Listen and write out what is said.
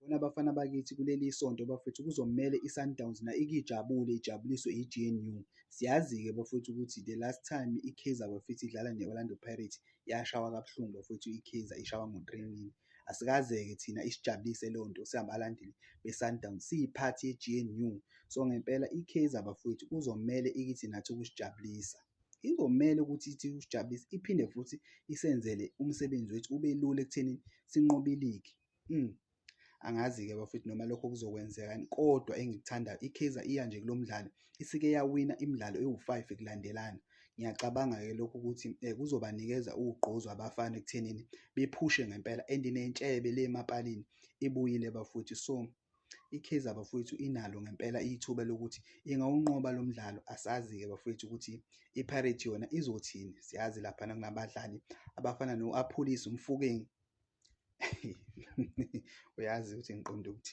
Bona abafana bakithi kuleli sonto bafethu kuzomele i-Sundowns ike ijabule ijabuliswe i-GNU. Siyazi-ke bafowethu ukuthi the last time i-Kaizer bafethu idlala ne-Orlando Pirates yashawa kabuhlungu bafowethu i-Kaizer ishawa ngo-3-0. Asikaze-ke thina isijabulise leyo nto singabalandeli be-Sundowns siyiphathi ye-GNU. So ngempela i-Kaizer bafowethu kuzomele ikithi nathi ukusijabulisa. Izomele ukuthi ithi usijabulise iphinde futhi isenzele umsebenzi wethu ube lula ekutheni sinqobe iligi. Angazi-ke bafowethu noma lokho kuzokwenzekani, kodwa engikuthandayo i-Kaizer iya nje kulo mdlalo isike yawina imidlalo ewu-5 ekulandelana. Ngiyacabanga-ke lokho ukuthi kuzobanikeza ugqozi abafana ekuthenini bephushe ngempela and nentshebe le emapalini ibuyile bafowethu. So i-Kaizer bafowethu inalo ngempela ithuba lokuthi ingawunqoba lo mdlalo. Asazi-ke bafowethu ukuthi i-Pirates yona izothini. Siyazi laphana kunabadlali abafana no-Aphulisi Mofokeng uyazi ukuthi ngiqonde ukuthini.